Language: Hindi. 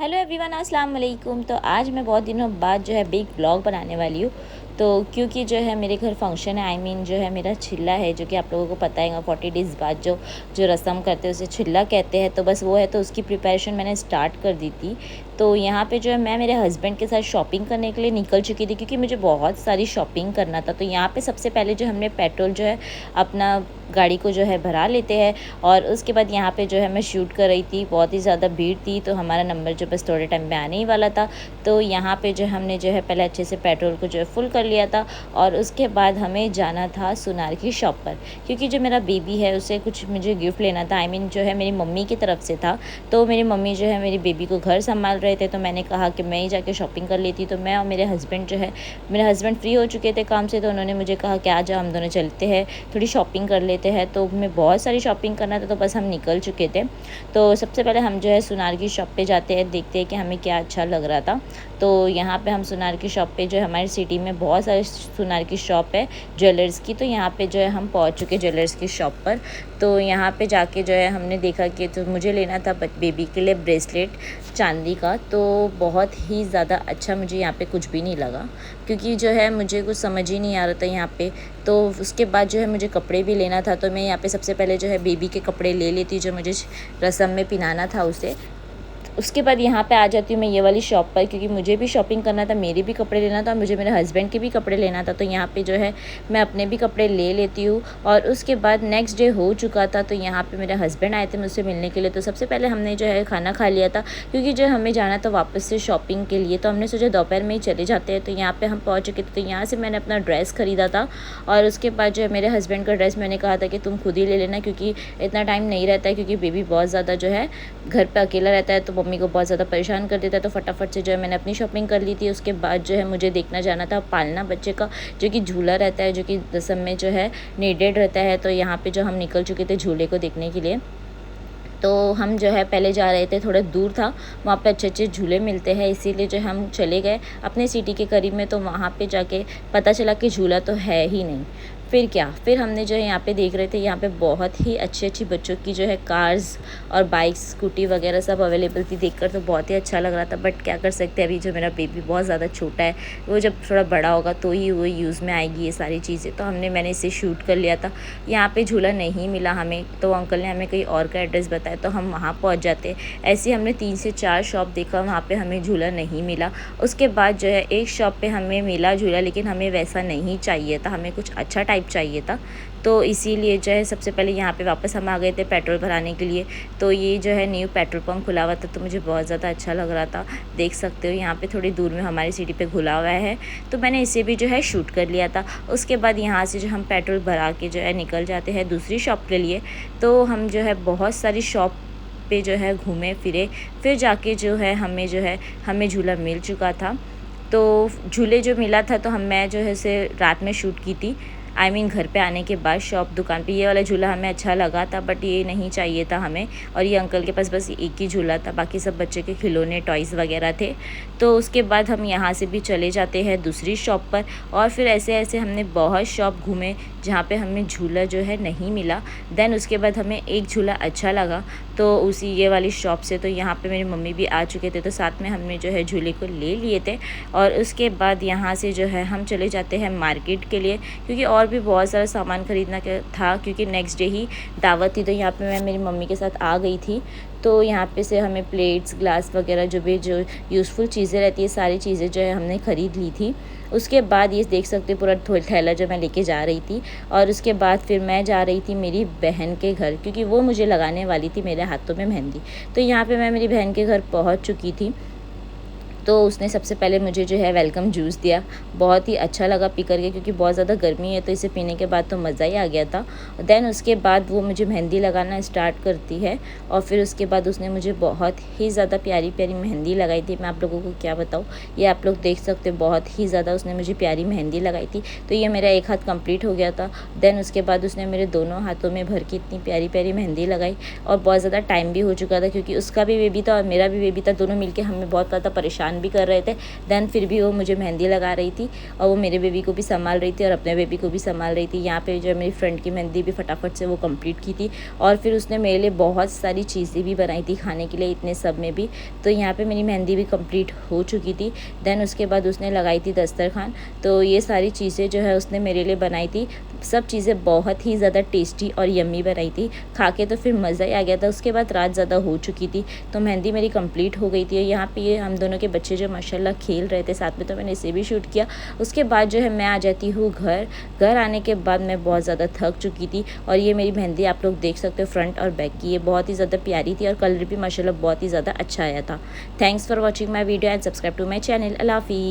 हेलो एवरीवन, अस्सलाम वालेकुम। तो आज मैं बहुत दिनों बाद जो है बिग ब्लॉग बनाने वाली हूँ। तो क्योंकि जो है मेरे घर फंक्शन है, जो है मेरा छिल्ला है, जो कि आप लोगों को पता है 40 डेज़ बाद जो जो रस्म करते हैं उसे छिल्ला कहते हैं। तो बस वो है, तो उसकी प्रिपरेशन मैंने स्टार्ट कर दी थी। तो यहाँ पे जो है मैं मेरे हस्बैंड के साथ शॉपिंग करने के लिए निकल चुकी थी, क्योंकि मुझे बहुत सारी शॉपिंग करना था। तो यहाँ पे सबसे पहले जो हमने पेट्रोल जो है अपना गाड़ी को जो है भरा लेते हैं, और उसके बाद यहाँ पे जो है मैं शूट कर रही थी। बहुत ही ज़्यादा भीड़ थी, तो हमारा नंबर जो बस थोड़े टाइम में आने ही वाला था। तो यहाँ पे जो हमने जो है पहले अच्छे से पेट्रोल को जो है फुल कर लिया था, और उसके बाद हमें जाना था सुनार की शॉप पर, क्योंकि जो मेरा बेबी है उसे कुछ मुझे गिफ्ट लेना था। जो है मेरी मम्मी की तरफ से था। तो मेरी मम्मी जो है मेरी बेबी को घर संभाल रहे थे, तो मैंने कहा कि मैं ही जाके शॉपिंग कर लेती। तो मैं और मेरे हस्बैंड जो है, मेरे हस्बैंड फ्री हो चुके थे काम से, तो उन्होंने मुझे कहा कि आ जाओ, हम दोनों चलते हैं, थोड़ी शॉपिंग कर लेते हैं। तो मैं बहुत सारी शॉपिंग करना था, तो बस हम निकल चुके थे। तो सबसे पहले हम जो है सुनार की शॉप पे जाते हैं, देखते हैं कि हमें क्या अच्छा लग रहा था। तो यहाँ पे हम सुनार की शॉप पे जो है, हमारी सिटी में बहुत सारे सुनार की शॉप है ज्वेलर्स की। तो यहाँ पे जो है हम पहुँच चुके ज्वेलर्स की शॉप पर। तो यहाँ पे जाके जो है हमने देखा कि तो मुझे लेना था बेबी के लिए ब्रेसलेट चांदी का। तो बहुत ही ज़्यादा अच्छा मुझे यहाँ पे कुछ भी नहीं लगा, क्योंकि जो है मुझे कुछ समझ ही नहीं आ रहा था यहाँ पे। तो उसके बाद जो है मुझे कपड़े भी लेना था, तो मैं यहाँ पे सबसे पहले जो है बेबी के कपड़े ले लेती, जो मुझे रस्म में पहनाना था उसे। उसके बाद यहाँ पे आ जाती हूँ मैं ये वाली शॉप पर, क्योंकि मुझे भी शॉपिंग करना था, मेरे भी कपड़े लेना था, मुझे मेरे हस्बैंड के भी कपड़े लेना था। तो यहाँ पे जो है मैं अपने भी कपड़े ले लेती हूँ। और उसके बाद नेक्स्ट डे हो चुका था, तो यहाँ पे मेरे हस्बैंड आए थे मुझसे मिलने के लिए। तो सबसे पहले हमने जो है खाना खा लिया था, क्योंकि जो हमें जाना था वापस से शॉपिंग के लिए। तो हमने सोचा दोपहर में ही चले जाते हैं। तो यहाँ पर हम पहुँच चुके थे। तो यहाँ से मैंने अपना ड्रेस ख़रीदा था, और उसके बाद जो है मेरे हस्बैंड का ड्रेस मैंने कहा था कि तुम खुद ही ले लेना, क्योंकि इतना टाइम नहीं रहता है, क्योंकि बेबी बहुत ज़्यादा जो है घर पर अकेला रहता है, तो मम्मी को बहुत ज़्यादा परेशान कर देता है। तो फटाफट से जो है मैंने अपनी शॉपिंग कर ली थी। उसके बाद जो है मुझे देखना जाना था पालना बच्चे का, जो कि झूला रहता है, जो कि रस्म में जो है नीडेड रहता है। तो यहाँ पे जो हम निकल चुके थे झूले को देखने के लिए। तो हम जो है पहले जा रहे थे, थोड़ा दूर था, वहाँ पे अच्छे अच्छे झूले मिलते हैं, इसीलिए जो हम चले गए अपने सिटी के करीब में। तो वहाँ पे जाके पता चला कि झूला तो है ही नहीं। फिर क्या, फिर हमने जो है यहाँ पे देख रहे थे, यहाँ पे बहुत ही अच्छी अच्छी बच्चों की जो है कार्स और बाइक्स स्कूटी वगैरह सब अवेलेबल थी। देखकर तो बहुत ही अच्छा लग रहा था, बट क्या कर सकते हैं, अभी जो मेरा बेबी बहुत ज़्यादा छोटा है, वो जब थोड़ा बड़ा होगा तो ही वो यूज़ में आएगी ये सारी चीज़ें। तो मैंने इसे शूट कर लिया था। यहाँ पर झूला नहीं मिला हमें, तो अंकल ने हमें कहीं और का एड्रेस बताया, तो हम वहाँ पहुँच जाते। ऐसे ही हमने 3 से 4 शॉप देखा, वहाँ पे हमें झूला नहीं मिला। उसके बाद जो है एक शॉप पे हमें मिला झूला, लेकिन हमें वैसा नहीं चाहिए था, हमें कुछ अच्छा टाइप चाहिए था। तो इसीलिए जो है सबसे पहले यहाँ पे वापस हम आ गए थे पेट्रोल भराने के लिए। तो ये जो है न्यू पेट्रोल पंप खुला हुआ था, तो मुझे बहुत ज़्यादा अच्छा लग रहा था। देख सकते हो यहाँ पे थोड़ी दूर में हमारी सिटी पे खुला हुआ है, तो मैंने इसे भी जो है शूट कर लिया था। उसके बाद यहाँ से जो हम पेट्रोल भरा के जो है निकल जाते हैं दूसरी शॉप के लिए। तो हम जो है बहुत सारी शॉप पे जो है घूमे फिरे, फिर जाके जो है हमें झूला मिल चुका था। तो झूले जो मिला था, तो मैं जो है से रात में शूट की थी, घर पे आने के बाद शॉप दुकान पे। ये वाला झूला हमें अच्छा लगा था, बट ये नहीं चाहिए था हमें। और ये अंकल के पास बस एक ही झूला था, बाकी सब बच्चे के खिलौने टॉयज़ वगैरह थे। तो उसके बाद हम यहाँ से भी चले जाते हैं दूसरी शॉप पर, और फिर ऐसे ऐसे हमने बहुत शॉप घूमे जहाँ पे हमें झूला जो है नहीं मिला। देन उसके बाद हमें एक झूला अच्छा लगा, तो उसी ये वाली शॉप से। तो यहाँ पे मेरी मम्मी भी आ चुके थे, तो साथ में हमने जो है झूले को ले लिए थे। और उसके बाद यहाँ से जो है हम चले जाते हैं मार्केट के लिए, क्योंकि और भी बहुत सारा सामान ख़रीदना था, क्योंकि नेक्स्ट डे ही दावत थी। तो यहाँ पे मैं मेरी मम्मी के साथ आ गई थी। तो यहाँ पे से हमें प्लेट्स ग्लास वगैरह जो भी जो यूज़फुल चीज़ें रहती है, सारी चीज़ें जो है हमने ख़रीद ली थी। उसके बाद ये देख सकते हो पूरा थैला जो मैं लेके जा रही थी। और उसके बाद फिर मैं जा रही थी मेरी बहन के घर, क्योंकि वो मुझे लगाने वाली थी मेरे हाथों में मेहंदी। तो यहाँ पे मैं मेरी बहन के घर पहुँच चुकी थी। तो उसने सबसे पहले मुझे जो है वेलकम जूस दिया, बहुत ही अच्छा लगा पी करके, क्योंकि बहुत ज़्यादा गर्मी है, तो इसे पीने के बाद तो मज़ा ही आ गया था। देन उसके बाद वो मुझे मेहंदी लगाना स्टार्ट करती है, और फिर उसके बाद उसने मुझे बहुत ही ज़्यादा प्यारी प्यारी मेहंदी लगाई थी। मैं आप लोगों को क्या बताऊँ, ये आप लोग देख सकते हो, बहुत ही ज़्यादा उसने मुझे प्यारी मेहंदी लगाई थी। तो ये मेरा एक हाथ कंप्लीट हो गया था। देन उसके बाद उसने मेरे दोनों हाथों में भर के इतनी प्यारी प्यारी मेहंदी लगाई, और बहुत ज़्यादा टाइम भी हो चुका था, क्योंकि उसका भी बेबी था और मेरा भी बेबी था, दोनों मिलके हमें बहुत ज़्यादा परेशान परेशान भी कर रहे थे, देन फिर भी वो मुझे मेहंदी लगा रही थी और वो मेरे बेबी को भी संभाल रही थी और अपने बेबी को भी संभाल रही थी। यहाँ पे जो मेरी फ्रेंड की मेहंदी भी फटाफट से वो कंप्लीट की थी और फिर उसने मेरे लिए बहुत सारी चीज़ें भी बनाई थी खाने के लिए, इतने सब में भी। तो यहाँ पे मेरी मेहंदी भी कंप्लीट हो चुकी थी। देन उसके बाद उसने लगाई थी दस्तरखान। तो ये सारी चीज़ें जो है उसने मेरे लिए बनाई थी। सब चीज़ें बहुत ही ज़्यादा टेस्टी और यम्मी बनाई थी। खा के तो फिर मज़ा ही आ गया था। उसके बाद रात ज़्यादा हो चुकी थी तो मेहंदी मेरी कंप्लीट हो गई थी। और यहाँ पे ये हम दोनों के बच्चे जो माशाल्लाह खेल रहे थे साथ में, तो मैंने इसे भी शूट किया। उसके बाद जो है मैं आ जाती हूँ घर आने के बाद मैं बहुत ज़्यादा थक चुकी थी। और ये मेरी मेहंदी आप लोग देख सकते हो फ्रंट और बैक की, ये बहुत ही ज़्यादा प्यारी थी और कलर भी माशाल्लाह बहुत ही ज़्यादा अच्छा आया था। Thanks for watching my video and subscribe to my channel. अल्लाह हाफिज़।